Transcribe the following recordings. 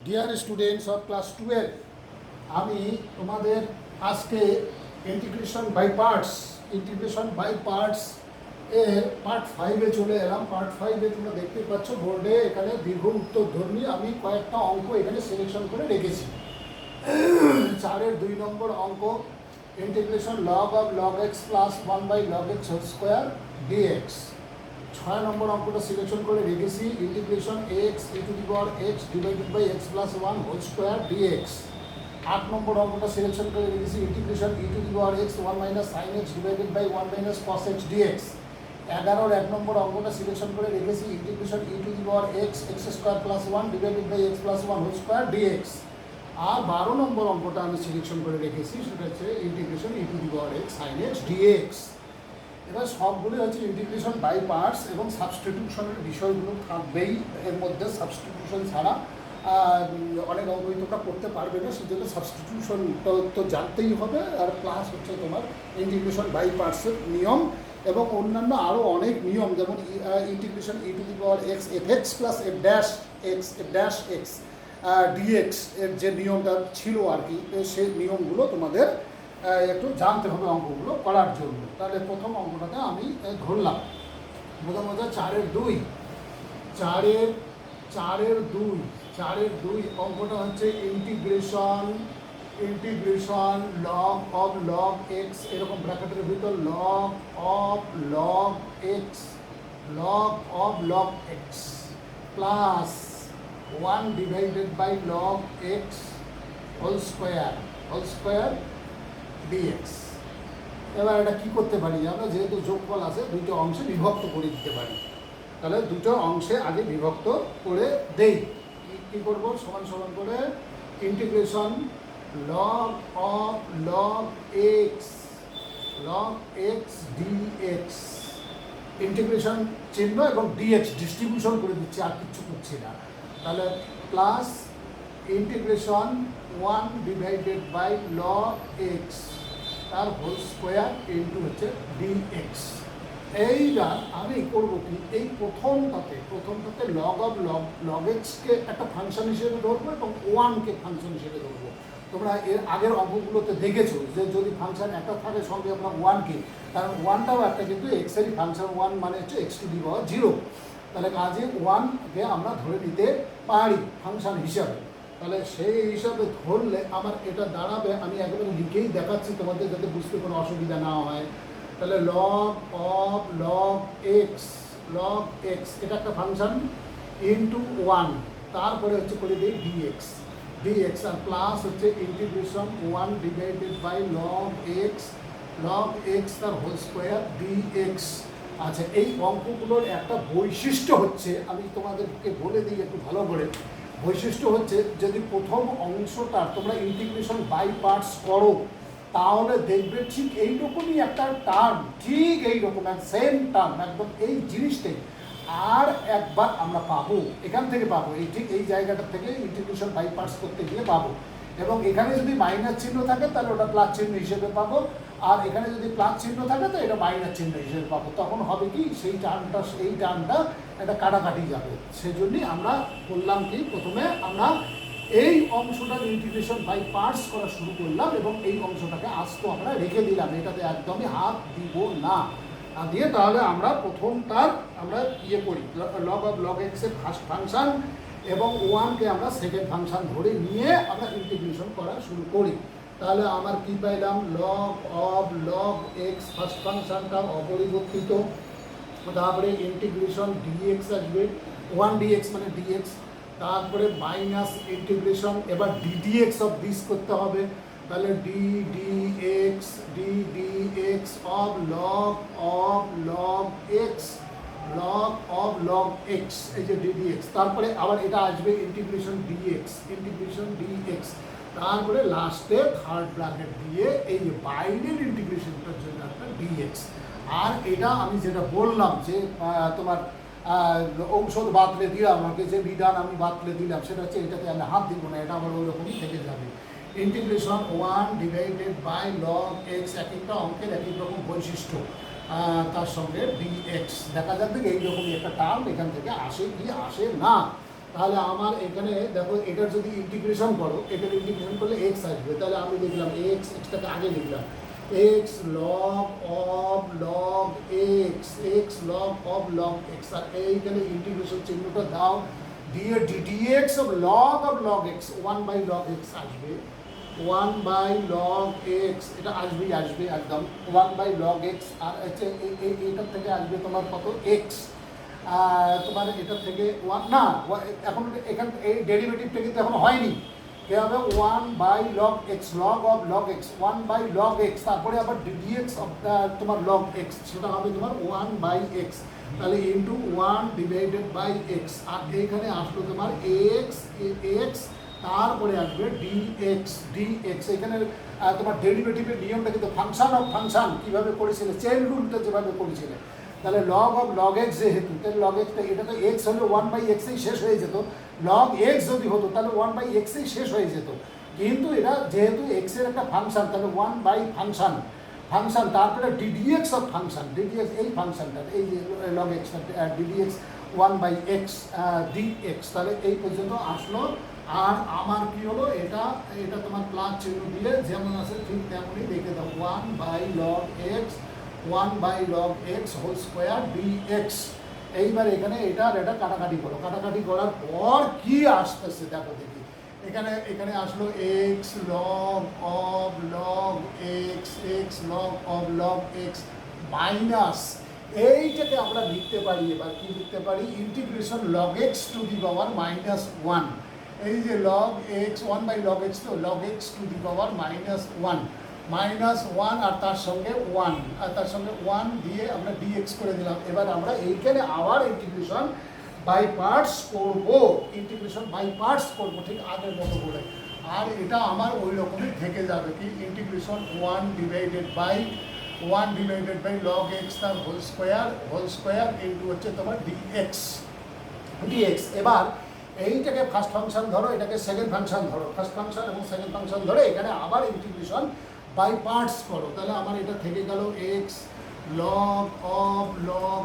Dear students of class 12, আমি তোমাদের আজকে ইন্টিগ্রেশন বাই পার্টস এর পার্ট 5-এ চলে এলাম। পার্ট 5-এ তোমরা দেখতে পাচ্ছ বোর্ডে এখানে দীর্ঘ উত্তরধর্মী আমি কয়েকটা অঙ্ক এখানে সিলেকশন করে রেখেছি। 4-এর 2 নম্বর অঙ্ক, integration log of log x plus 1 log x whole square d x. 6 নম্বর অঙ্কটা সিলেকশন করে রেখেছি, integration x e to the power x divided by x plus 1 whole square d x. 8 নম্বর অঙ্কটা সিলেকশন করে রেখেছি, integration e to the power x 1 minus sine x divided by 1 minus cos x d x. 11-র 1 নম্বর অঙ্কটা selection করে রেখেছি, integration e to the power x x square plus 1 divided by x plus 1 whole square d x. আর 12 নম্বর অঙ্কটা আমি selection করে রেখেছি, সেটা হচ্ছে integration e to the power x sine x dx. এবার সবগুলোই হচ্ছে ইন্টিগ্রেশন বাই পার্টস এবং সাবস্টিটিউশনের বিষয়গুলো থাকবেই এর মধ্যে। সাবস্টিটিউশন ছাড়া অনেক অঙ্কই তোমরা করতে পারবে না, সেজন্য সাবস্টিটিউশনটা তো জানতেই হবে। আর প্লাস হচ্ছে তোমার ইন্টিগ্রেশন বাই পার্টসের নিয়ম এবং অন্যান্য আরও অনেক নিয়ম, যেমন integration e to the power x f x plus f dash x dx এর যে নিয়মটা ছিল আর কি, সেই নিয়মগুলো তোমাদের একটু জানতে হবে অঙ্কগুলো করার জন্য। তাহলে প্রথম অঙ্কটাতে আমি ধরলাম প্রথমত 4-এর 2 অঙ্কটা হচ্ছে integration log of log x, এরকম ব্র্যাকেটের ভিতর log of log x plus 1 divided by log x whole square dx. এবার এটা কী করতে পারি আমরা, যেহেতু যোগফল আছে দুটো অংশে বিভক্ত করে দিতে পারি। তাহলে দুটো অংশে আগে বিভক্ত করে দেই। কী করবো, সমান সমান করে integration log of log x dx, integration চিহ্ন এবং ডিএক্স ডিস্ট্রিবিউশন করে দিচ্ছি, আর কিচ্ছু করছি না। তাহলে plus integration 1 divided by log x তার হোল স্কোয়ার ইন্টু হচ্ছে ডিএক্স। এইটা আমি করবো কি, এই প্রথমটাতে লগ অফ লগ এক্সকে একটা ফাংশন হিসেবে ধরবো এবং 1কে ফাংশন হিসেবে ধরবো। তোমরা এর আগের অঙ্কগুলোতে দেখেছো যে যদি ফাংশন একটা থাকে সঙ্গে আমরা 1কে, কারণ 1টাও একটা কিন্তু এক্সেরই ফাংশন, 1 মানে হচ্ছে এক্স টু দি পাওয়ার 0। তাহলে কাজে 1কে আমরা ধরে নিতে পারি ফাংশন হিসাবে। তাহলে সেই হিসাবে ধরলে আমার এটা দাঁড়াবে, আমি একেবারে লিখেই দেখাচ্ছি তোমাদের যাতে বুঝতে কোনো অসুবিধা না হয়। তাহলে লগ অফ লগ এক্স এটা একটা ফাংশন ইন্টু 1, তারপরে হচ্ছে করে দিই ডিএক্স আর প্লাস হচ্ছে integration 1 divided by log x তার হোল স্কোয়ার ডিএক্স। আচ্ছা, এই অঙ্কগুলোর একটা বৈশিষ্ট্য হচ্ছে, আমি তোমাদেরকে বলে দিই একটু ভালো করে। বৈশিষ্ট্য হচ্ছে যদি প্রথম অংশটা তোমরা ইন্টিগ্রেশন বাই পার্টস করো তাহলে দেখবে ঠিক এইরকমই একটা টার্ম, ঠিক এইরকম সেম টার্ম একদম এই জিনিসটাই আর একবার আমরা পাবো, এখান থেকে পাবো, এই ঠিক এই জায়গাটা থেকে ইন্টিগ্রেশন বাই পার্টস করতে গিয়ে পাবো। এবং এখানে যদি মাইনাস চিহ্ন থাকে তাহলে ওটা প্লাস চিহ্ন হিসেবে পাবো, আর এখানে যদি প্লাস চিহ্ন থাকে তো এটা মাইনাস চিহ্ন হিসেবে পাবো। তখন হবে কি, এই টার্মটা একটা কাটাকাটি যাবে। সেজন্যই আমরা বললাম কি, প্রথমে আমরা এই অংশটার ইন্টিগ্রেশন বাই পার্টস করা শুরু করলাম এবং এই অংশটাকে আস্ত আমরা রেখে দিলাম, এটাতে একদমই হাত দিব না দিয়ে। তাহলে আমরা প্রথমটার আমরা করি লগ অফ লগ এক্সের ফার্স্ট ফাংশন এবং 1কে আমরা সেকেন্ড ফাংশন ধরে নিয়ে আমরা ইন্টিগ্রেশন করা শুরু করি। তাহলে আমার কি পাইলাম, log of log x first ফাংশনটা অপরিবর্তিত, তারপরে ইন্টিগ্রেশন ডিএক্স আসবে, 1 ডিএক্স মানে ডিএক্স, তারপরে মাইনাস ইন্টিগ্রেশন, এবার ডিডিএক্স অফ দিস করতে হবে। তাহলে ডিডিএক্স অফ লগ এক্স এই যে ডিডিএক্স, তারপরে আবার এটা আসবে ইন্টিগ্রেশন ডিএক্স, তারপরে লাস্টে থার্ড ব্র্যাকেট দিয়ে এই যে বাইরের ইন্টিগ্রেশনটার জন্য একটা ডিএক্স। আর এটা আমি যেটা বললাম যে তোমার ঔষধ বাতলে দিলাম, আমাকে যে বিধান আমি বাতলে দিলাম সেটা হচ্ছে এটাতে আমি হাত দিব না, এটা আমার ওইরকমই থেকে যাবে। Integration 1 divided by log x, এক একটা অঙ্কের এক এক রকম বৈশিষ্ট্য, তার সঙ্গে ডিএক্স দেখা যাবে এইরকমই একটা টার্ম এখান থেকে আসে কি আসে না। তাহলে আমার এখানে দেখো এটার যদি ইন্টিগ্রেশন করো, এটার ইন্টিগ্রেশন করলে এক্স আসবে। তাহলে আমি লিখলাম এক্সটাকে আগে লিখলাম x log of log x log of log x, আর এইখানে ইন্টিগ্রেশন চিহ্নটা দাও দিয়ে d x of log x 1/log x আসবে, 1/log x, এটা আসবে একদম 1/log x। আর এটার থেকে আসবে তোমার কত এক্স, তোমার এটার থেকে না এখন এখান এই ডেরিভেটিভটা কিন্তু এখন হয়নি, এ হবে 1/log x, log of log x 1/log x, তারপরে আবার dx অফ তোমার log x, সেটা হবে তোমার 1/x, তাহলে ইন্টু 1/x। আর এইখানে আসলো তোমার x, তারপরে আসবে dx। এখানে তোমার ডেরিভেটিভের নিয়মটা কিন্তু ফাংশন অফ ফাংশন কীভাবে করেছিলে, চেইন রুলটা যেভাবে করেছিলে, তাহলে লগ অফ লগ এক্স যেহেতু, তাহলে লগ এক্সটা এটা তো এক্স হলে 1/xই শেষ হয়ে যেত, লগ এক্স যদি হতো তাহলে 1/xই শেষ হয়ে যেত, কিন্তু এটা যেহেতু এক্সের একটা ফাংশন তাহলে 1 ফাংশন, তারপরে ডিডিএক্স অফ ফাংশন, ডিডিএক্স এই ফাংশনটা এই যে log extra ddx 1/x dx, তাহলে এই পর্যন্ত আসলো। আর আমার কি হলো, এটা তোমার প্লাস চিহ্ন দিয়ে যেমন আছে ঠিক তেমনই লিখে দাও 1/log x whole square dx। এইবার এখানে এটা কাটাকাটি করো, কাটাকাটি করার পর কি আসতেছে দেখো দেখি, এখানে আসলো x log of log x log of log x minus, এইটাকে আমরা লিখতে পারি, এবার কি লিখতে পারি, integration log x to the power -1, এই যে log x 1/log x, তো log x to the power -1 আর তার সঙ্গে 1 দিয়ে আমরা dx করে দিলাম। এবার আমরা এইখানে আবার ইন্টিগ্রেশন বাই পার্টস করবো, ঠিক আগের মতো করে, আর এটা আমার ওই রকমই থেকে যাবে কি ইন্টিগ্রেশন 1/log x তার হোল স্কোয়ার ইন্টু হচ্ছে তোমার dx। এবার এইটাকে ফার্স্ট ফাংশন ধরো, এটাকে সেকেন্ড ফাংশন ধরো, ফার্স্ট ফাংশন এবং সেকেন্ড ফাংশন ধরে এখানে আবার ইন্টিগ্রেশন বাই পার্টস করো, তাহলে আমার এটা থেকে গেল x log of log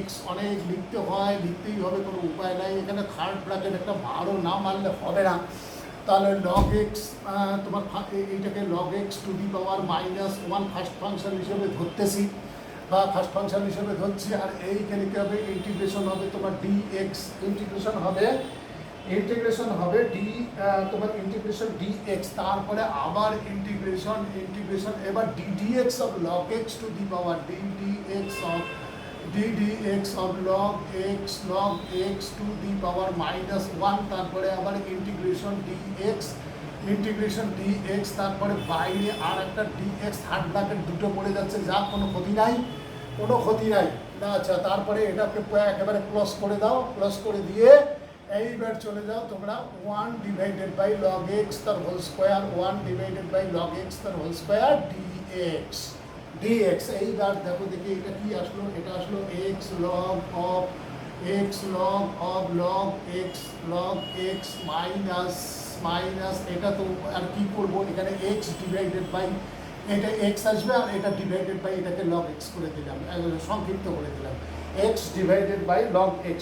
x, অনেক লিখতেই হবে, কোনো উপায় নাই, এখানে থার্ড ব্র্যাকেট একটা ভালো না মারলে হবে না, তাহলে log x তোমার এইটাকে log x to the power -1 first function হিসেবে ধরতেছি, বা ফার্স্ট ফাংশন হিসেবে ধরছি। আর এইখানে কি হবে, ইন্টিগ্রেশন হবে তোমার dx, ইন্টিগ্রেশন হবে তোমার ইন্টিগ্রেশন dx, তারপরে আবার ইন্টিগ্রেশন এবার ddx অফ log x to the power ddx অফ log x to the power -1, তারপরে আবার ইন্টিগ্রেশন dx, তারপরে বাইরে আর একটা dx, থার্ড ব্র্যাকেট দুটো পড়ে যাচ্ছে, যা কোনো ক্ষতি নাই না। আচ্ছা, তারপরে এটাকে একেবারে ক্লোজ করে দাও, ক্লোজ করে দিয়ে এইবার চলে যাও তোমরা 1/log x তার হোল স্কোয়ার, 1/log x তার হোল স্কোয়ার dx। এইবার দেখো দেখি এটা কি আসলো, এটা আসলো x log of log x minus এটা তো আর কি করবো, এখানে x ডিভাইডেড বাই এটা x আসবে, আর এটা ডিভাইডেড বাই এটাকে log x করে দিলাম, সংক্ষিপ্ত করে দিলাম, x divided by log x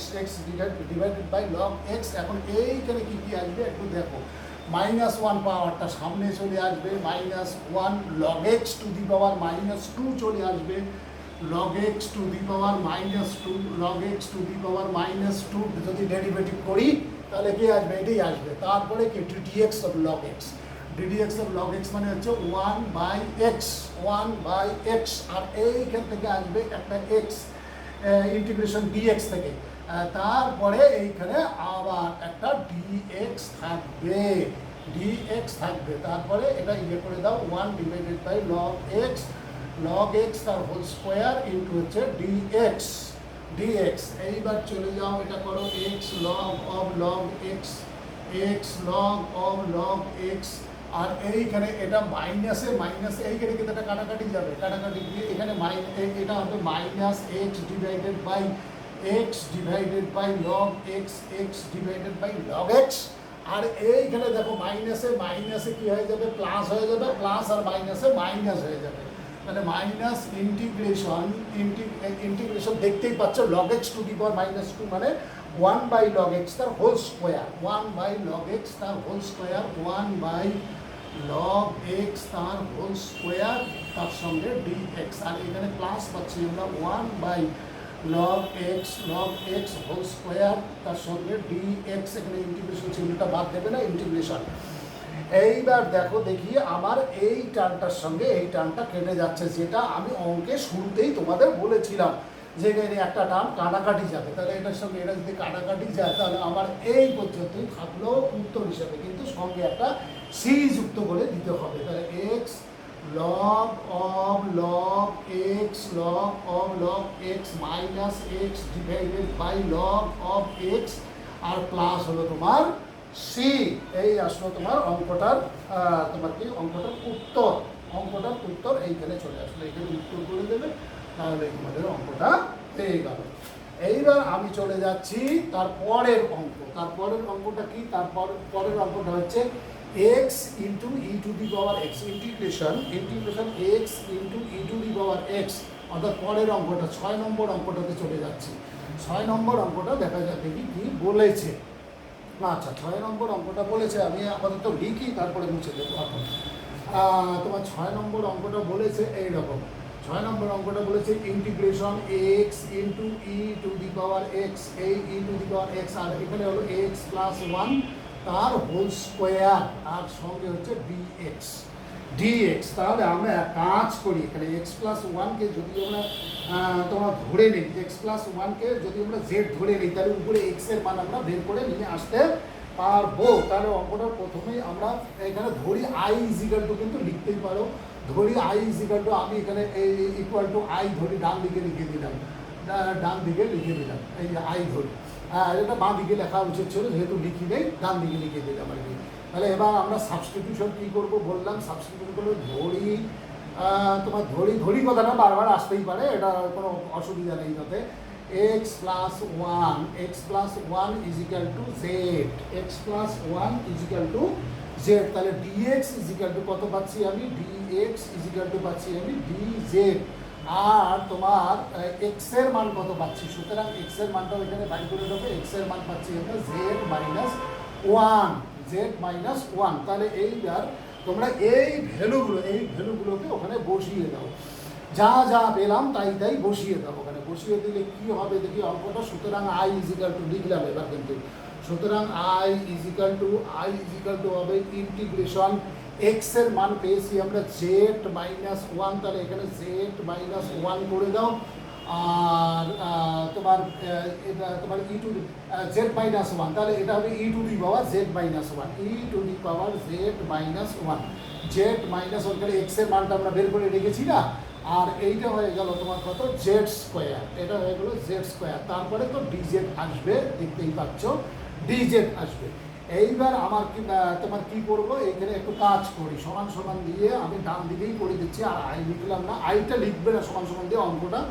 divided by log x। এখন এইখানে কি আসবে একটু দেখো, -1 পাওয়ারটা সামনে চলে আসবে, -1 log x টু দি পাওয়ার -2 চলে আসবে, log x to the power -2 log x to the পাওয়ার -2 যদি ডেরিভেটিভ করি তাহলে কি আসবে, এটাই আসবে। তারপরে কি dx অফ log x, মানে হচ্ছে 1/x, আর এইখান থেকে আসবে একটা x ইন্টিগ্রেশন dx থেকে, তারপরে এইখানে আবার একটা dx থাকবে, তারপরে এটা ইয়ে করে দাও 1/log x তার হোল স্কোয়ার ইন্টু হচ্ছে dx। এইবার চলে যাও এটা করো x log of log x, আর এইখানে এটা মাইনাসে এইখানে কিন্তু এটা কাটাকাটি যাবে, কাটাকাটি দিয়ে এখানে এটা হবে -x divided by log x divided by log x। আর এইখানে দেখো মাইনাসে কি হয়ে যাবে, প্লাস হয়ে যাবে, প্লাস আর মাইনাসে মাইনাস হয়ে যাবে, মানে মাইনাস ইন্টিগ্রেশন দেখতেই পাচ্ছ log x টু দি পাওয়ার -2 মানে 1 বাই লগ এক্স তার whole square, 1 by log x তার whole square, 1 by log x তার হোল স্কোয়ার তার সঙ্গে ডিএক্স। আর এখানে প্লাস পাচ্ছি আমরা 1 by log x whole square তার সঙ্গে ডিএক্স। এখানে ইন্টিগ্রেশন চিহ্নটা বাদ দেবে না, ইন্টিগ্রেশন। এইবার দেখো দেখি আমার এই টার্মটার সঙ্গে এই টার্মটা কেটে যাচ্ছে, যেটা আমি অঙ্কে শুরুতেই তোমাদের বলেছিলাম যে এখানে একটা টার্ম কাটাকাটি যাবে। তাহলে এটার সঙ্গে এটা যদি কাটাকাটি যায় তাহলে আমার এই পর্যন্তই থাকলো উত্তর হিসাবে, কিন্তু সঙ্গে একটা সি যুক্ত করে দিতে হবে। তাহলে x log of log x minus x divided by log of x আর প্লাস হলো তোমার সি। এই আসলো তোমার অঙ্কটার তোমার কি অঙ্কটার উত্তর এইখানে চলে আসলো, এখানে উত্তর করে দেবে, তাহলে তোমাদের অঙ্কটা পেয়ে গেল। এইবার আমি চলে যাচ্ছি তারপরের অঙ্কটা কি? পরের অঙ্কটা হচ্ছে x into e to the power x, integration x into e to the power x, অর্থাৎ পরের অঙ্কটা 6 নম্বর অঙ্কটাতে চলে যাচ্ছি। 6 নম্বর অঙ্কটা দেখা যাক দেখি কি বলেছে। আচ্ছা, 6 নম্বর অঙ্কটা বলেছে, আমি আপাতত লিখি তারপরে মুছে দেবো। এখন তোমার 6 নম্বর অঙ্কটা বলেছে এইরকম। 6 নম্বর অঙ্কটা বলেছে integration x into e to the power x, এই ই টু দি পাওয়ার এক্স, আর এখানে হলো এক্স প্লাস 1 তার হোল স্কোয়ার আর সঙ্গে হচ্ছে ডিএক্স। তাহলে আমরা কাজ করি, এখানে এক্স প্লাস 1কে যদি আমরা তোমার ধরে নিই, এক্স প্লাস 1কে যদি আমরা জেড ধরে নিই, তাহলে উপরে এক্সের মান আমরা বের করে নিয়ে আসতে পারবো। তাহলে অঙ্কটা প্রথমেই আমরা এখানে ধরি আই ইজিক্যাল টু, কিন্তু লিখতেই পারো, ধরি আই ইজিক্যাল টু, আমি এখানে ইকুয়াল টু আই ধরি, ডান দিকে লিখে দিলাম, এই যে আই ধরি। এটা বাঁ দিকে লেখা উচিত ছিল, যেহেতু লিখি নেই ডান দিকে লিখে দিলাম আর কি। তাহলে এবার আমরা সাবস্টিটিউশন কী করবো বললাম, সাবস্টিটিউশন করলে তোমার ধরি কথাটা বারবার আসতেই পারে, এটা কোনো অসুবিধা নেই তাতে। X plus one is equal to z, তাহলে ডিএক্স ইজিক্যাল টু কত পাচ্ছি আমি, ডিজেড। আর তোমার এক্স এর মান কত পাচ্ছি, সুতরাং এক্স এর মানটাও এখানে বাই করে দেবো। এক্স এর মান পাচ্ছি আমরা জেড মাইনাস ওয়ান। তাহলে এইবার তোমরা এই ভ্যালুগুলোকে ওখানে বসিয়ে দাও, যা পেলাম তাই বসিয়ে দাও ওখানে। বসিয়ে দিলে কি হবে দেখি অঙ্কটা। সুতরাং আই ইজিক্যাল টু লিখলাম এবার, কিন্তু সুতরাং আই ইজিক্যাল টু হবে ইন্টিগ্রেশন এক্স এর মান পেয়েছি আমরা জেড মাইনাস ওয়ান, তাহলে এখানে জেড মাইনাস ওয়ান করে দাও। আর তোমার e to z minus one, তাহলে এটা হবে e to the power z minus one, z minus one. তাহলে এক্স এর মানটা আমরা বের করে রেখেছি না, আর এইটা হয়ে গেল তোমার কত, জেড স্কোয়ার, এটা হয়ে গেল জেড স্কোয়ার। তারপরে তো ডিজেড আসবে, দেখতেই পাচ্ছ ডিজেড আসবে। এইবার আমার তোমার কি করবো, এইখানে একটু কাজ করি, সমান দিয়ে আমি ডান দিকেই করে দিচ্ছি, আর আই লিখলাম না, আইটা লিখবে না, সমান দিয়ে অঙ্কটা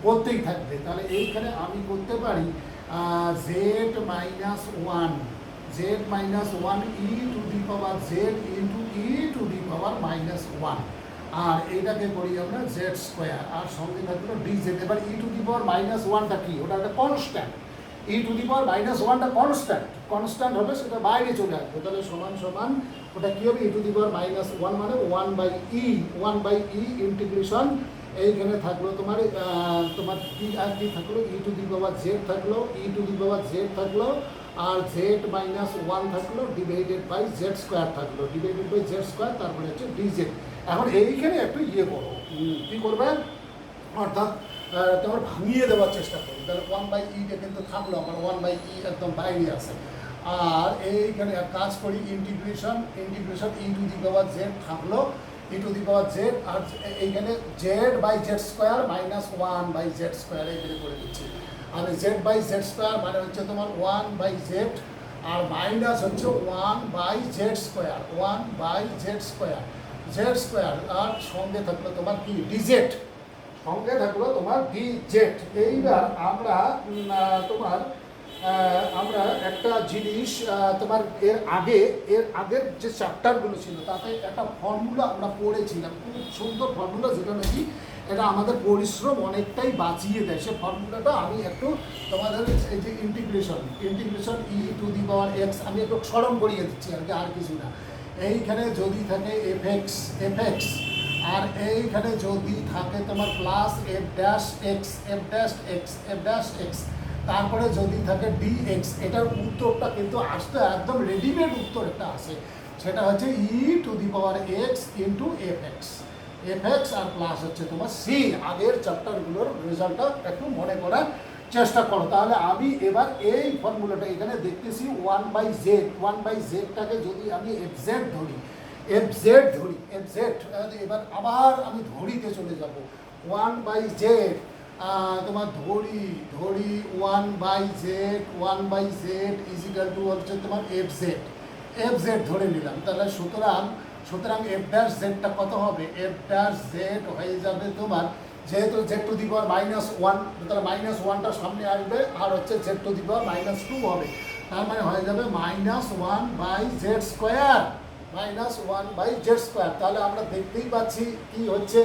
করতেই থাকবে। তাহলে এইখানে আমি করতে পারি z minus one e to the power z into e to the power minus one, আর এইটাকে করি আমরা জেড স্কোয়ার, আর সঙ্গে থাকলো ডিজেড। এবার ই টু দি পাওয়ার মাইনাস ওয়ানটা কি, ওটা একটা constant, E to the power minus ওয়ানটা কনস্ট্যান্ট হবে, সেটা বাইরে চলে আসবে। তাহলে সমান ওটা কী হবে, e to the power minus one মানে ওয়ান বাই ই ইন্টিগ্রেশন। এইখানে থাকলো তোমার কি আর কি থাকলো, e to the power z থাকলো, আর জেড মাইনাস ওয়ান থাকলো, ডিভাইডেড বাই জেড স্কোয়ার, তারপরে হচ্ছে ডিজেড। এখন এইখানে একটু করো, কী করবে, অর্থাৎ তোমার ভাঙিয়ে দেওয়ার চেষ্টা করি। তাহলে 1/e কিন্তু থাকলো আমার, 1/e একদম বাইরে আছে। আর এইখানে কাজ করি integration e to the power z থাকলো, e to the power z, আর এইখানে z by z square minus 1/z square এইখানে করে দিচ্ছি। আর z/z স্কোয়ার মানে হচ্ছে তোমার 1/z, আর মাইনাস হচ্ছে 1/z স্কোয়ার, আর সঙ্গে থাকলো তোমার কি ডিজেড, এইবার আমরা একটা জিনিস তোমার এর আগের যে চ্যাপ্টারগুলো ছিল তাতে একটা ফর্মুলা আমরা পড়েছিলাম, খুব সুন্দর ফর্মুলা, যেটা নাকি এটা আমাদের পরিশ্রম অনেকটাই বাঁচিয়ে দেয়। সে ফর্মুলাটা আমি একটু তোমাদের এই যে integration e to the power x আমি একটু স্মরণ করিয়ে দিচ্ছি আর কিছু না। এইখানে যদি থাকে এফ এক্স আর এইখানে যদি থাকে তোমার প্লাস এফ ড্যাশ এক্স তারপরে যদি থাকে ডি এক্স, এটার উত্তরটা কিন্তু আসতে একদম রেডিমেড উত্তর একটা আসে, সেটা হচ্ছে e to the power x into f x আর প্লাস হচ্ছে তোমার সি। আগের চ্যাপ্টারগুলোর রেজাল্টটা একটু মনে করার চেষ্টা করো। তাহলে আমি এবার এই ফর্মুলাটা এখানে দেখতেছি 1/z টাকে যদি আমি এফ জেড ধরি এবার আবার আমি ধরিতে চলে যাব 1/z তোমার ধরি 1/z ইজিক্যাল টু হচ্ছে তোমার এফ জেড ধরে নিলাম। তাহলে সুতরাং এফ ড্যাশ জেডটা কত হবে? এফ ড্যাশ জেড হয়ে যাবে তোমার, যেহেতু জেড টু দি পাওয়ার -1, তাহলে -1টা সামনে আসবে আর হচ্ছে জেড টু দি পাওয়ার -2 হবে, তার মানে হয়ে যাবে -1/z²। তাহলে আমরা দেখতেই পাচ্ছি কি হচ্ছে,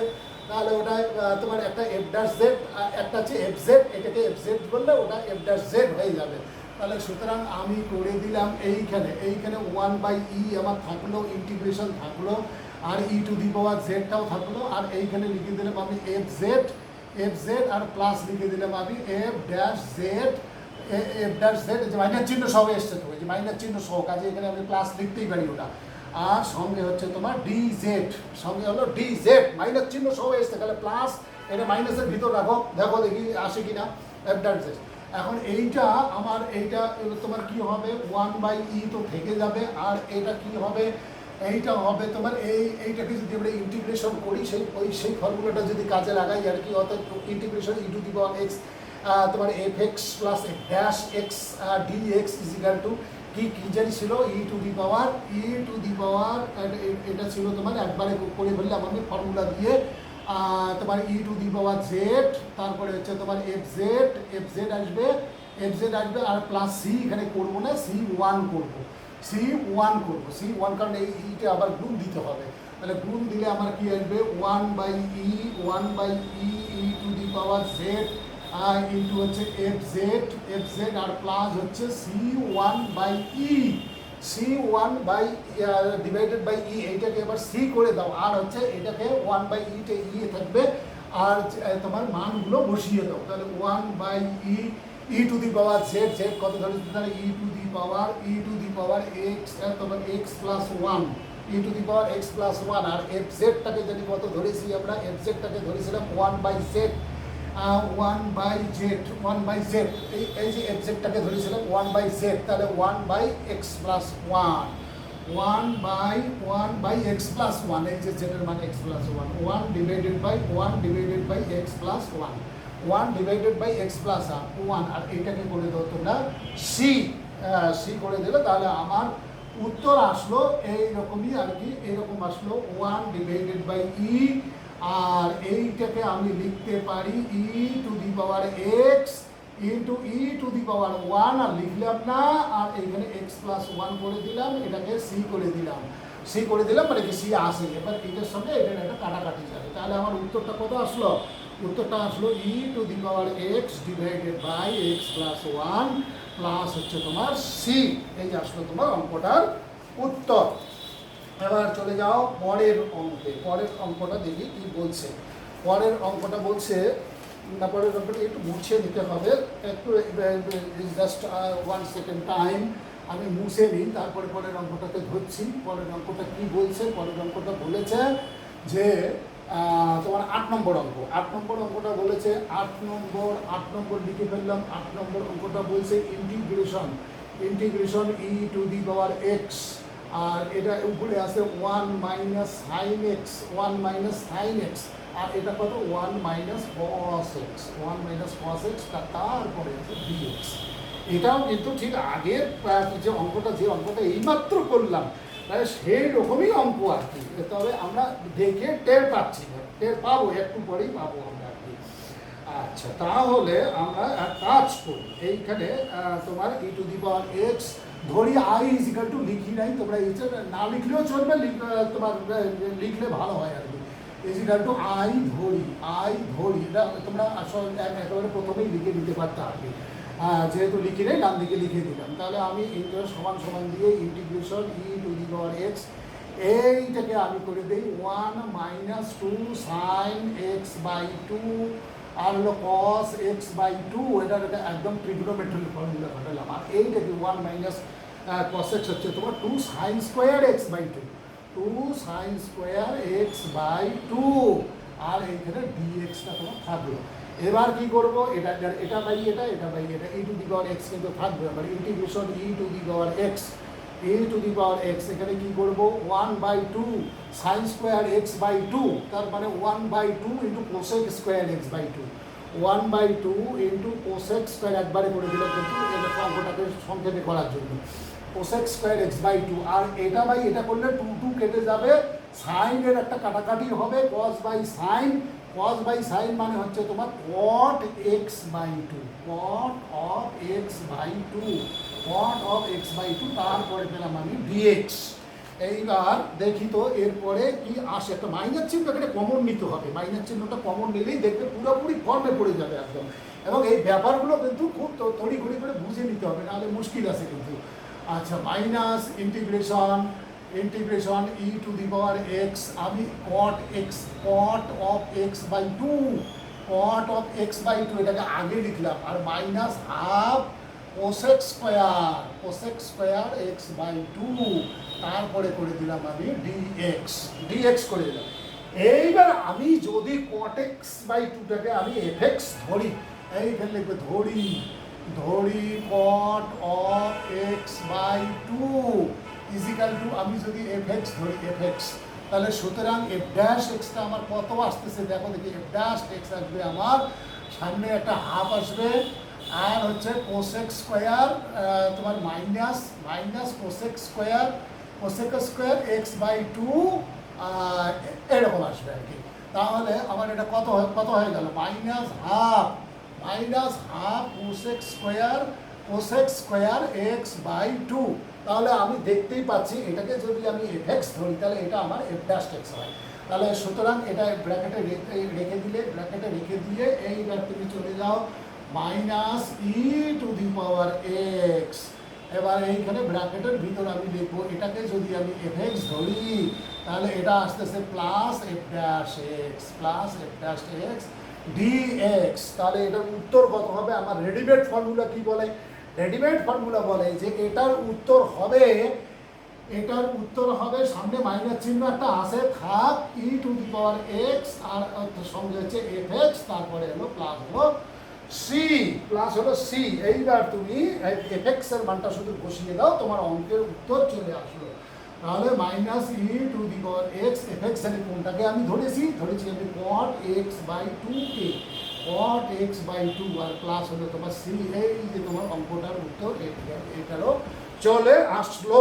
তাহলে ওটা তোমার একটা এফ ড্যাশ জেড একটা হচ্ছে এফ জেড, এটাকে এফ জেড বললে ওটা এফ ড্যাশ জেড হয়ে যাবে। তাহলে সুতরাং আমি করে দিলাম এইখানে 1/e আমার থাকলো, ইন্টিগ্রেশন থাকলো, আর ই টু দি পাওয়ার জেডটাও থাকলো, আর এইখানে লিখে দিলাম আমি এফ জেড আর প্লাস লিখে দিলাম আমি এফ ড্যাশ জেড যে মাইনাস চিহ্ন সহ এসছে, তো যে মাইনাস চিহ্ন সহ কাজে এখানে আমি প্লাস লিখতেই পারি ওটা, আর সঙ্গে হচ্ছে তোমার সঙ্গে হলো ডিজেড মাইনাস চিহ্ন সহ এসছে, তাহলে প্লাস এটা মাইনাসের ভিতর রাখো, দেখো দেখি আসে কিনা এফ ড্যাশ জেড। এখন এইটা আমার এইটা তোমার কি হবে 1/e তো থেকে যাবে, আর এটা কি হবে, এইটা হবে তোমার এইটাকে যদি আমরা ইন্টিগ্রেশন করি সেই ফর্মুলাটা যদি কাজে লাগাই আর কি, অর্থাৎ integration e to the power x তোমার f x plus f dash x d x equal to কি জানি ছিল ই টু দি পাওয়ার এটা ছিল তোমার একবারে করে ফেললাম আমি ফর্মুলা দিয়ে, তোমার e to the power Z, তারপরে হচ্ছে তোমার এফ জেড আসবে আর প্লাস সি এখানে করবো না, C1 করবো কারণ এইটা আবার গুণ দিতে হবে। তাহলে গুণ দিলে আমার কি আসবে 1/e E to the power z into হচ্ছে এফ জেড আর প্লাস হচ্ছে C1/e ডিভাইডেড বাই ই, এইটাকে এবার সি করে দাও, আর হচ্ছে এটাকে 1/e তে ই থাকবে, আর তোমার মানগুলো বসিয়ে দাও। তাহলে 1/e E to the power Z কত ধরেছি, তাহলে e to the power x তোমার x plus 1 e to the power x plus 1, আর এফ জেডটাকে যদি কত ধরেছি আমরা, এফ জেডটাকে ধরেছিলাম 1/z এই যে এফ জেডটাকে ধরেছিলাম 1/z, তাহলে 1/x প্লাস 1 1/x প্লাস 1, এই যে জেডের মান x plus 1 divided by x plus 1 divided by x plus 1, আর এটাকে করে দাও তোমরা সি করে দিলে, তাহলে আমার উত্তর আসলো এইরকমই আর কি, এইরকম আসলো 1 ডিভাইডেড বাই ই, আর এইটাকে আমি লিখতে পারি e to the power x into e to the power 1, আর লিখলাম না, আর এইখানে এক্স প্লাস 1 করে দিলাম, এটাকে সি করে দিলাম মানে কি সি আসে, এবার এটার সঙ্গে এটা একটা কাটাকাটি যাবে। তাহলে আমার উত্তরটা কত আসলো? উত্তরটা আসলো e to the power x divided by x plus 1 plus হচ্ছে তোমার সি, এই যে আসলো তোমার অঙ্কটার উত্তর। এবার চলে যাও পরের অঙ্কটা দেখি কি বলছে। পরের অঙ্কটা বলছে একটু মুছে নিতে হবে, একটু জাস্ট 1 সেকেন্ড টাইম আমি মুছে নিই, তারপরে পরের অঙ্কটাকে ধরছি। পরের অঙ্কটা কি বলছে? পরের অঙ্কটা বলেছে যে তোমার 8 নম্বর অঙ্কটা বলেছে 8 নম্বর লিখে ফেললাম। 8 নম্বর অঙ্কটা বলছে integration e to the power x, আর এটা উপরে আছে 1 মাইনাস সাইন এক্স, আর এটা কত 1 মাইনাস কস এক্স, তারপরে আছে ডিএক্স। এটাও কিন্তু ঠিক আগের যে অঙ্কটা এইমাত্র করলাম তাহলে সেই রকমই অঙ্ক আর কি, তবে আমরা দেখে টের পাবো, একটু পরেই পাবো আমরা আর কি। আচ্ছা, তাহলে আমরা এক কাজ করি, এইখানে তোমার e to the power x ধরি আই ইজ ইকাল টু লিখি নাই, তোমরা না লিখলেও চলবে, তোমার লিখলে ভালো হয় আর কি। ইজিক্যাল টু আই ধরি, এটা তোমরা আসলে একেবারে প্রথমেই লিখে দিতে পারতে আগে, যেহেতু লিখি নেই ডান দিকে লিখে দিলাম। তাহলে আমি ইন্টার সমান সমান দিয়ে integration e to the power x, এইটাকে আমি করে দিই 1 মাইনাস 2 সাইন এক্স বাই 2 আর হলো কস এক্স বাই 2, এটা একদম ট্রিগোনোমেট্রিক ফর্মুলা ঘটালাম। আর এইটাকে 1 মাইনাস কস এক্স হচ্ছে তোমার 2 sine square x by 2 sine square x by 2, আর এইখানে ডিএক্সটা তোমার থাকলো। এবার কি করব, এটা বাই এটা e to the power x কিন্তু থাকবে, আবার integration e to the power x এখানে কি করব 1/2 সাইন স্কোয়ার এক্স বাই 2, তার মানে 1/2 into cosec square x by 2, 1/2 into cosec square, একবারে করে দিলাম কিন্তু এটা অঙ্কটাকে সংক্ষেপে করার জন্য, কোসেক স্কোয়ার এক্স বাই 2, আর এটা বাই এটা করলে 2 কেটে যাবে, সাইনের একটা কাটাকাটি হবে, কস বাই সাইন মানে হচ্ছে তোমার cot x by 2, cot of x by 2, তারপরে পেলাম আমি ডিএক্স। এইবার দেখি তো এরপরে কি আসে, একটা মাইনাস চিহ্ন এখানে কমন নিতে হবে, মাইনাস চিহ্নটা কমন নিলেই দেখবে পুরোপুরি ফর্মে পড়ে যাবে একদম। এবং এই ব্যাপারগুলো কিন্তু খুব তড়িঘড়ি করে বুঝে নিতে হবে, নাহলে মুশকিল আছে কিন্তু। আচ্ছা, minus integration e to the power x, আমি কট অফ এক্স বাই 2 এটাকে আগে লিখলাম, আর minus half cosec square x by 2, তারপরে করে দিলাম আমি ডিএক্স করে দিলাম। এইবার আমি যদি কট এক্স বাই 2টাকে আমি এফএক্স ধরি, এইখানে লিখবে ধরি cot of x by 2 equal to, আমি যদি এফএক্স ধরি তাহলে সুতরাং এফ ড্যাশ এক্সটা আমার কত আসতেছে দেখো দেখি, এফ ড্যাশ এক্স আসবে আমার সামনে একটা হাফ আসবে, আর হচ্ছে কোসেক স্কোয়ার তোমার minus cosec square x by 2 এরকম আসবে আর কি। তাহলে আমার এটা কত হয়ে গেল, minus half cosec square x by 2। তাহলে আমি দেখতেই পাচ্ছি এটাকে যদি আমি এফএক্স ধরি তাহলে এটা আমার এফ ড্যাশ এক্স হয়। তাহলে সুতরাং এটা ব্র্যাকেটে রেখে দিয়ে এইবার তুমি চলে যাও minus e to the power x. এবার এইখানে ব্র্যাকেটের ভিতর আমি লিখবো, এটাকে যদি আমি এফএক্স ধরি তাহলে এটা আসতেছে plus f dash x dx. তাহলে এটার উত্তর কত হবে, আমার রেডিমেড ফর্মুলা কি বলে, যে এটার উত্তর হবে সামনে মাইনাস চিহ্ন একটা আসে থাক ই টু দি পাওয়ার এক্স, আর সঙ্গে হচ্ছে এফ এক্স, তারপরে হলো প্লাস হলো সি। এইবার তুমি এফ এক্স এর মানটা শুধু বসিয়ে দাও, তোমার অঙ্কের উত্তর চলে আসলো। তাহলে minus e to the power x, f x এর কোনটাকে আমি ধরেছি আমি কট এক্স বাই 2কে, কট এক্স বাই 2, আর প্লাস হলো তোমার সি। এই যে তোমার অঙ্কটার উত্তর এটারও চলে আসলো।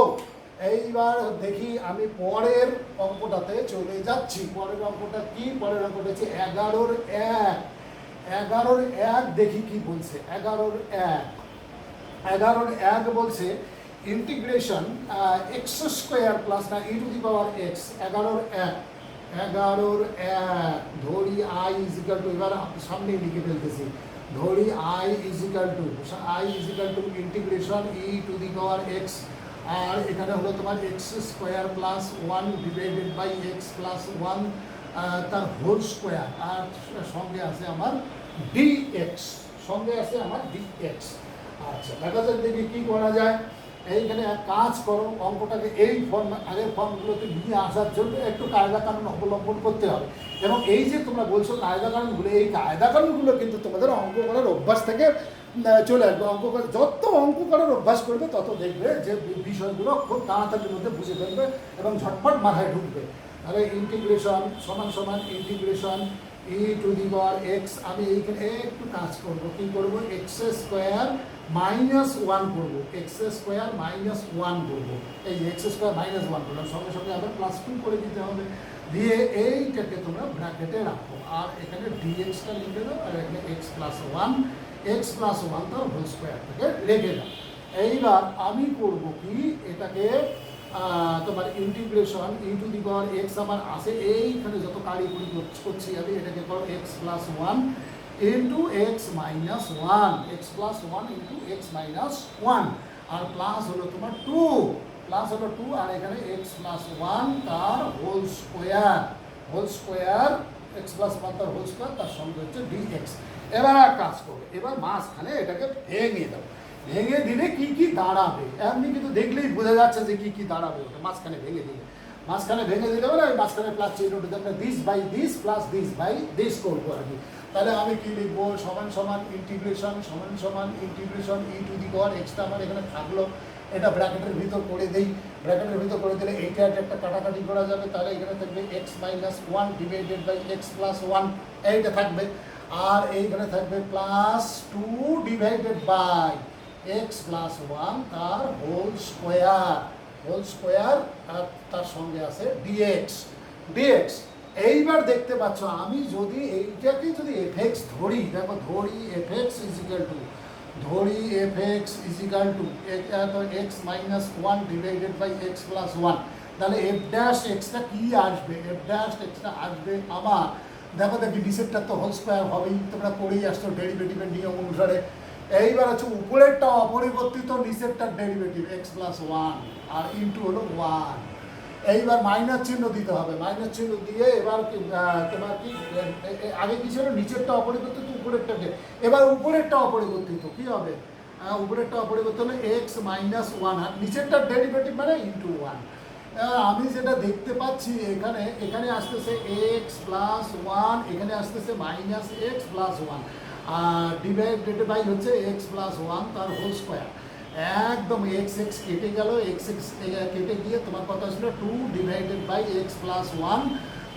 এইবার দেখি আমি পরের অঙ্কটাতে চলে যাচ্ছি। পরের অঙ্কটা কি, পরের অঙ্কটা হচ্ছে 11-র 1 দেখি কি বলছে। 11-র 1 বলছে ইন্টিগ্রেশন এক্স স্কোয়ার প্লাস না ই টু দি পাওয়ার এক্স। 11-র 1 ধরি আই ইজিক্যাল টু, এবার সামনে লিখে ফেলতেছি, ধরি I is equal to integration e to the power x, আর এখানে হলো তোমার x square plus 1 divided by x plus 1 তার হোল স্কোয়ার, আর সঙ্গে আছে আমার ডিএক্স। আচ্ছা, দেখা যাক দেখি কী করা যায়। এইখানে এক কাজ করো, অঙ্কটাকে এই আগের ফর্মগুলোতে নিয়ে আসার জন্য একটু কায়দা কানুন অবলম্বন করতে হবে। এবং এই যে তোমরা বলছো কায়দা কানুনগুলো, এই কায়দা কানুনগুলো কিন্তু তোমাদের অঙ্ক করার অভ্যাস থেকে চলে আসবে। যত অঙ্ক করার অভ্যাস করবে তত দেখবে যে বিষয়গুলো খুব তাড়াতাড়ির মধ্যে বুঝে ফেলবে এবং ঝটপট মাথায় ঢুকবে। তাহলে ইন্টিগ্রেশন সমান integration e to the power x, আমি এইখানে একটু কাজ করবো, কী করবো, এক্স স্কোয়ার মাইনাস 1 করবো, এই এক্স স্কোয়ার মাইনাস 1 করলাম, সঙ্গে সঙ্গে আবার প্লাস 2 করে দিতে হবে, দিয়ে এইটাকে তোমরা ব্র্যাকেটে রাখো, আর এখানে ডিএক্সটা লিখে দাও, আর এখানে এক্স প্লাস ওয়ান তার হোল স্কোয়ার থেকে রেখে দাও। এইবার আমি করবো কি, এটাকে তোমার integration e to the power x আমার আছে এইখানে যত কারিগরি করছি আমি এটাকে করো x plus one into x minus one x plus one into x minus one আর প্লাস হলো তোমার টু প্লাস হলো টু আর এখানে এক্স প্লাস ওয়ান তার whole square x plus one তার হোল স্কোয়ার তার সঙ্গে হচ্ছে ডিএক্স। এবার আর কাজ করবে, এবার মাঝখানে এটাকে ভেঙে দাও, ভেঙে দিলে কি কি দাঁড়াবে এমনি কিন্তু দেখলেই বোঝা যাচ্ছে যে কি কি দাঁড়াবে ওটা মাঝখানে ভেঙে দিলে মানে মাঝখানে প্লাস চিহ্ন উঠে আমরা this by this plus this by this করবো আর কি। তাহলে আমি কি লিখবো সমান সমান integration e to the power এক্সটা আমার এখানে থাকলো, এটা ব্র্যাকেটের ভিতর করে দেই, ব্র্যাকেটের ভিতর করে দিলে এইটা একটা কাটাকাটি করা যাবে, তাহলে এখানে থাকবে x minus one divided by x plus one এইটা থাকবে, আর এইখানে থাকবে plus two divided by x plus one তার হোল স্কোয়ার আর তার সঙ্গে আছে ডিএক্স। এইবার দেখতে পাচ্ছ আমি যদি এইটাকে যদি এফএক্স ধরি, দেখো ধরি f x is equal to x minus one divided by x plus one, তাহলে এফ ড্যাশ এক্সটা কি আসবে, আসবে আমার দেখো নিচেরটা তো হোল স্কোয়ার হবেই, তোমরা করেই আসছো ডেরিভেটিভের নিয়ম অনুসারে। এইবার হচ্ছে উপরেরটা অপরিবর্তিত, নিচেরটার ডেরিভেটিভ এক্স প্লাস ওয়ান আর ইন্টু হলো ওয়ান। এইবার মাইনাস চিহ্ন দিতে হবে, মাইনাস চিহ্ন দিয়ে এবার তোমার কি আগে কি ছিল নিচেরটা অপরিবর্তিত উপরেরটাকে, এবার উপরেরটা অপরিবর্তিত কি হবে, উপরেরটা অপরিবর্তিত হলে এক্স মাইনাস ওয়ান আর নিচেরটার ডেরিভেটিভ মানে ইন্টু ওয়ান। আমি যেটা দেখতে পাচ্ছি এখানে আসতেছে এক্স প্লাস ওয়ান, এখানে আসতেছে মাইনাস এক্স প্লাস ওয়ান আর ডিভাইডেড বাই হচ্ছে এক্স প্লাস ওয়ান তার হোল স্কোয়ার। একদম এক্স কেটে গেল, এক্স কেটে গিয়ে তোমার কথা ছিল two divided by x plus one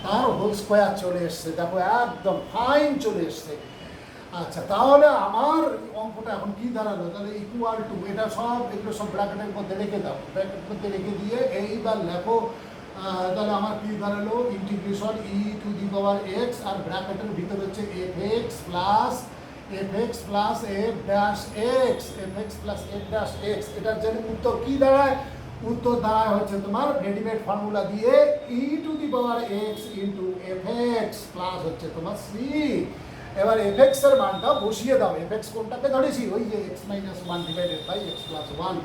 তার হোল স্কোয়ার চলে এসছে, দেখো একদম ফাইন চলে এসছে। আচ্ছা তাহলে আমার অঙ্কটা এখন কি দাঁড়ালো, তাহলে ইকুয়াল টু এটা এগুলো সব ব্র্যাকেটের মধ্যে রেখে দাও, ব্র্যাকেটের মধ্যে রেখে দিয়ে এইবার লেখো, তাহলে আমার কি দাঁড়ালো integration e to the power x আর ব্র্যাকেটের ভিতরে হচ্ছে f x plus f dash x. এটার জন্য উত্তর কি দাঁড়ায়, উত্তর দাঁড়ায় হচ্ছে তোমার রেডিমেড ফর্মুলা দিয়ে e to the power x into f x plus হচ্ছে তোমার সি। এবার এফ এক্স এর মানটা বসিয়ে দাও, এফ এক্স কোনটাকে ধরেছি ওই যে x minus one divided by x plus one,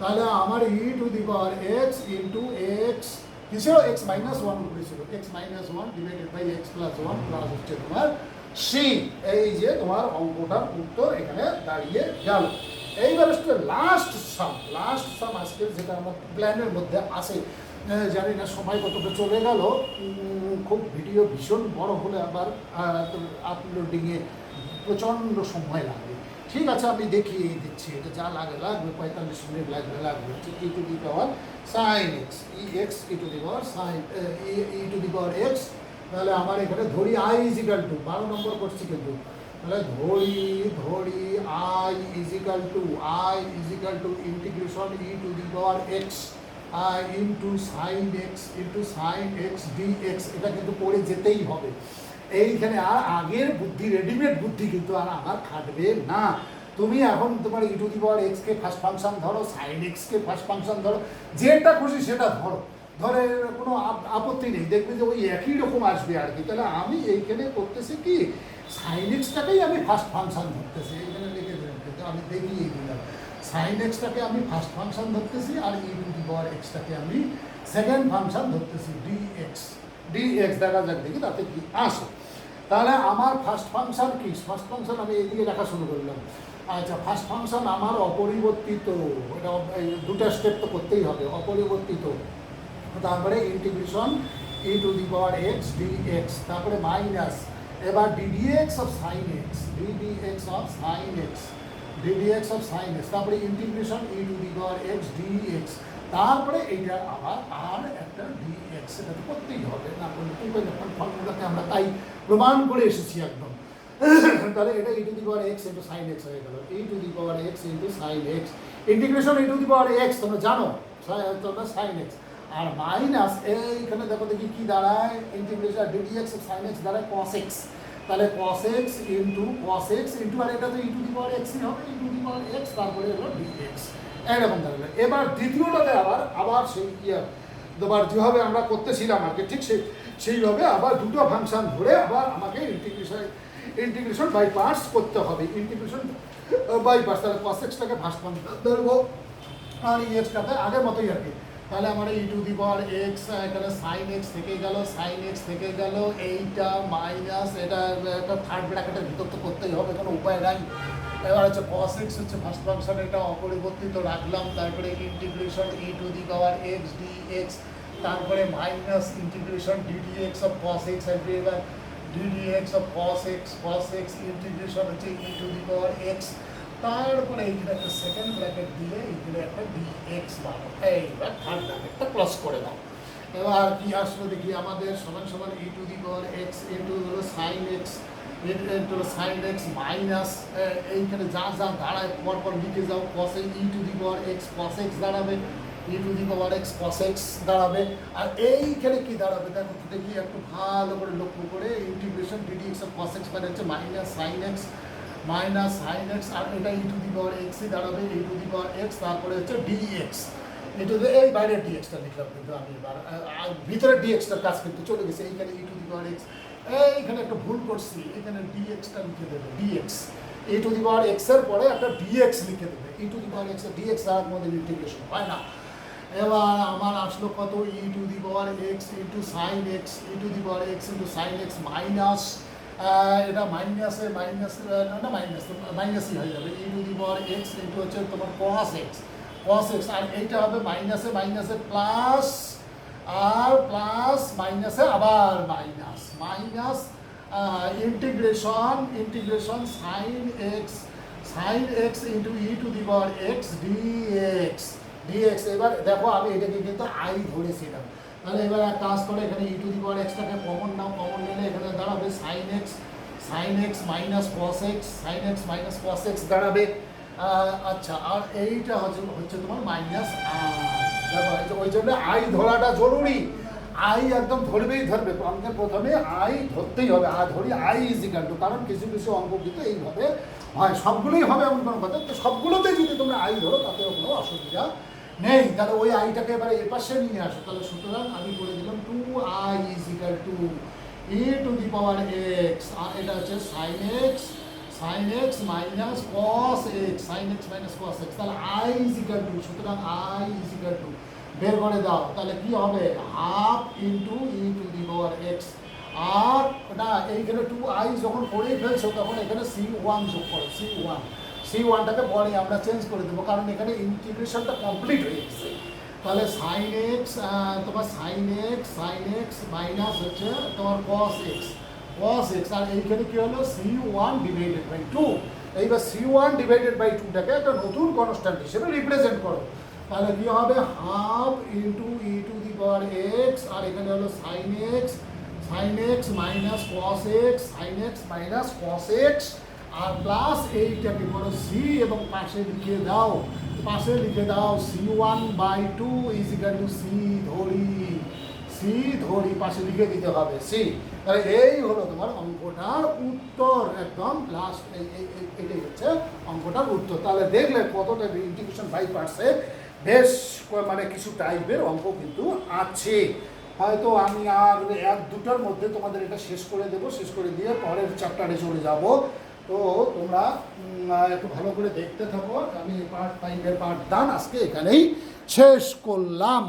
তাহলে আমার e to the power x into x কি ছিল এক্স মাইনাস ওয়ান উপরে ছিল x minus one divided by x plus one plus হচ্ছে তোমার সি। এই যে তোমার অঙ্কটার উত্তর এখানে দাঁড়িয়ে গেল। এইবার হচ্ছে লাস্ট সাম আজকে যেটা আমার প্ল্যানের মধ্যে আছে, জানি না সময় কতটা চলে গেল, খুব ভিডিও ভীষণ বড় হলে আবার আপলোডিংয়ে প্রচণ্ড সময় লাগবে। ঠিক আছে আমি দেখিয়ে দিচ্ছি, এটা যা লাগবে 45 মিনিট লাগবে হচ্ছে e to the power sine x x e to the power sine e to the power x. তাহলে আমার এখানে ধরি আই ইজিক্যাল টু 12 নম্বর করছি কিন্তু, তাহলে ধরি I is equal to integration e to the power x into sine x dx. এটা কিন্তু করে যেতেই হবে, এইখানে আর আগের বুদ্ধি রেডিমেড বুদ্ধি কিন্তু আর আমার খাটবে না। তুমি এখন তোমার ই টু দি পাওয়ার এক্সকে ফার্স্ট ফাংশন ধরো, সাইন এক্সকে ফার্স্ট ফাংশন ধরো, যেটা খুশি সেটা ধরে কোনো আপত্তি নেই, দেখবে যে ওই একই রকম আসবে আর কি। তাহলে আমি এইখানে করতেছি কি সাইন এক্সটাকেই আমি ফার্স্ট ফাংশন ধরতেছি, এইখানে লিখে দিলাম কিন্তু আমি দেখিয়ে দিলাম সাইন এক্সটাকে আমি ফার্স্ট ফাংশন ধরতেছি আর ই টু দি পাওয়ার এক্সটাকে আমি সেকেন্ড ফাংশন ধরতেছি ডিএক্স দেখা যাক দেখি তাতে কি আসে। তাহলে আমার ফার্স্ট ফাংশন কি, ফার্স্ট ফাংশন আমি এইদিকে লেখা শুরু করলাম। আচ্ছা ফার্স্ট ফাংশন আমার অপরিবর্তিত, এটা দুটা স্টেপ তো করতেই হবে, অপরিবর্তিত, তারপরে integration e to the power x dx, তারপরে মাইনাস এবার ডিডিএক্স অফ সাইন এক্স, তারপরে integration e to the power x dx, তারপরে এইটা আবার আর একটা ডিএক্স। এটা তো করতেই হবে, না করলে ফর্মুলাকে আমরা তাই প্রমাণ করে এসেছি একদম। তাহলে এটা e to the power x into sine x হয়ে গেল, e to the power x into sine x, integration e to the power x তোমরা জানো তোমরা সাইন এক্স, আর মাইনাস এইখানে দেখো দেখি কি দাঁড়ায় ইন্টিগ্রেশন ডিডিএক্স সাইন এক্স দাঁড়ায় কস এক্স, তাহলে কস এক্স ইন্টু আর এটা তো ই টু দি পাওয়ার এক্সই হবে, e to the power x তারপরে হলো ডিএক্স। এইরকম দাঁড়াবে। এবার দ্বিতীয়টাতে আবার সেই তোমার যেভাবে আমরা করতেছিলাম আর কি, ঠিক সেইভাবে আবার দুটো ফাংশন ধরে আবার আমাকে ইন্টিগ্রেশন বাই পার্টস করতে হবে। ইন্টিগ্রেশন বাই পার্টস, তাহলে cos x টাকে ফার্স্ট ফাংশন ধরবো আর এক্সটাকে আগের মতোই আর কি। তাহলে আমার e to the power x, এখানে সাইন এক্স থেকে গেল, সাইন এক্স থেকে গেল, এইটা মাইনাস এটা একটা থার্ড ব্র্যাকেটের ভিতর তো করতেই হবে, কোনো উপায় নাই। এবার হচ্ছে cos x হচ্ছে ফার্স্ট ফাংশন, এটা অপরিবর্তিত রাখলাম। তারপরে integration e to the power x d x, তারপরে minus integration d d x of cos x, এবার d d x of cos x integration হচ্ছে e to the power x, তারপরে এইখানে একটা সেকেন্ড ব্র্যাকেট দিয়ে এইখানে একটা ডিএক্স বানাবো। এইবার থার্ড ব্র্যাকেটটা ক্লোজ করে দাও। এবার কি আসলো দেখি আমাদের, সমান সমান e to the power x into হলো sine x, sine x minus এইখানে যা যা দাঁড়ায় পরপর লিখে যাও, cos e to the power x cos x দাঁড়াবে, e to the power x cos x দাঁড়াবে। আর এইখানে কি দাঁড়াবে দেখো দেখি একটু ভালো করে লক্ষ্য করে, integration d d x of cos x মানে হচ্ছে মাইনাস সাইন এক্স, আর এটা ই টু দি পাওয়ার এক্সই দাঁড়াবে, e to the power x, তারপরে হচ্ছে ডিএক্স। এটা এই বাইরের ডিএক্সটা লিখলাম, কিন্তু আমি এবার ভিতরের ডিএক্সটার কাজ কিন্তু চলে গেছে। এইখানে ই টু দি পাওয়ার এক্স, এইখানে একটা ভুল করছি, এখানে ডিএক্সটা লিখে দেবে, d x e to the power x এর পরে একটা ডিএক্স লিখে দেবে। E to the power x d x দ্বারা মধ্যে ইন্টিগ্রেশন হয় না। এবার আমার আসলো কত, e to the power x into sine x, e to the power x into sine x minus, এটা মাইনাসে না মাইনাসই হয়ে যাবে, e to the power x into হচ্ছে তোমার cos x, আর এইটা হবে মাইনাসে প্লাস, আর প্লাস মাইনাসে আবার minus integration sine x into e to the power x dx. এবার দেখো আমি এটাকে কিন্তু আই ধরেছিলাম, তাহলে এবার এক কাজ করে এখানে ই টু দি পাওয়ার এক্সটাকে কমন নাও, কমন নিলে এখানে দাঁড়াবে sine x minus cos x দাঁড়াবে। আচ্ছা, আর এইটা হচ্ছে তোমার মাইনাস দেখো, ওই জন্য আই ধরাটা জরুরি। আই একদম ধরবে, অঙ্কের প্রথমে আই ধরতেই হবে, ধরি আই ইজ ইকাল টু, কারণ কিছু কিছু অঙ্ক কিন্তু এইভাবে হয়, সবগুলোই হবে এমন কোনো কথা, তো সবগুলোতে যদি তোমরা আই ধরো তাতেও কোনো অসুবিধা নেই। তাহলে ওই আইটাকে এবারে এপাশে নিয়ে আসো, তাহলে সুতরাং আমি করে দিলাম 2i is equal to e to the power x, আর এটা হচ্ছে sine x minus cos x, তাহলে i ইজ ইকাল টু, সুতরাং i ইজ ইকাল টু বের করে দাও, তাহলে কি হবে half into e to the power x, আর না এইখানে 2i যখন করেই ফেলছো তখন এখানে c1 যোগ করো, c1টাকে পরে আমরা চেঞ্জ করে দেবো, কারণ এখানে ইন্টিগ্রেশনটা কমপ্লিট হয়ে গেছে। তাহলে সাইন এক্স তোমার সাইন এক্স মাইনাস হচ্ছে তোমার cos x, আর এইখানে কি হলো c1 ডিভাইডেড বাই 2। এইবার c1 ডিভাইডেড বাই 2টাকে একটা নতুন কনস্ট্যান্ট হিসেবে রিপ্রেজেন্ট করো, তাহলে কি হবে half into e to the power x, আর এখানে হলো sine x minus cos x, আর প্লাস এইটাকে করো সি এবং পাশে লিখে দাও c1 by 2 is equal to C ধরি পাশে লিখে দিতে হবে সি। তাহলে এই হলো তোমার অঙ্কটার উত্তর, একদম লাস্ট এটাই হচ্ছে অঙ্কটার উত্তর। তাহলে দেখলে কতটা ইন্টিগ্রেশন বাই পার্টসে বেশ মানে কিছু টাইপের অঙ্ক কিন্তু আছে। হয়তো আমি আর এক দুটার মধ্যে তোমাদের এটা শেষ করে দেবো, শেষ করে দিয়ে পরের চ্যাপ্টারে চলে যাব। তো তোমরা একটু ভালো করে দেখতে থাকো। আমি পার্ট 5 এর পাঠদান আজকে এখানেই শেষ করলাম।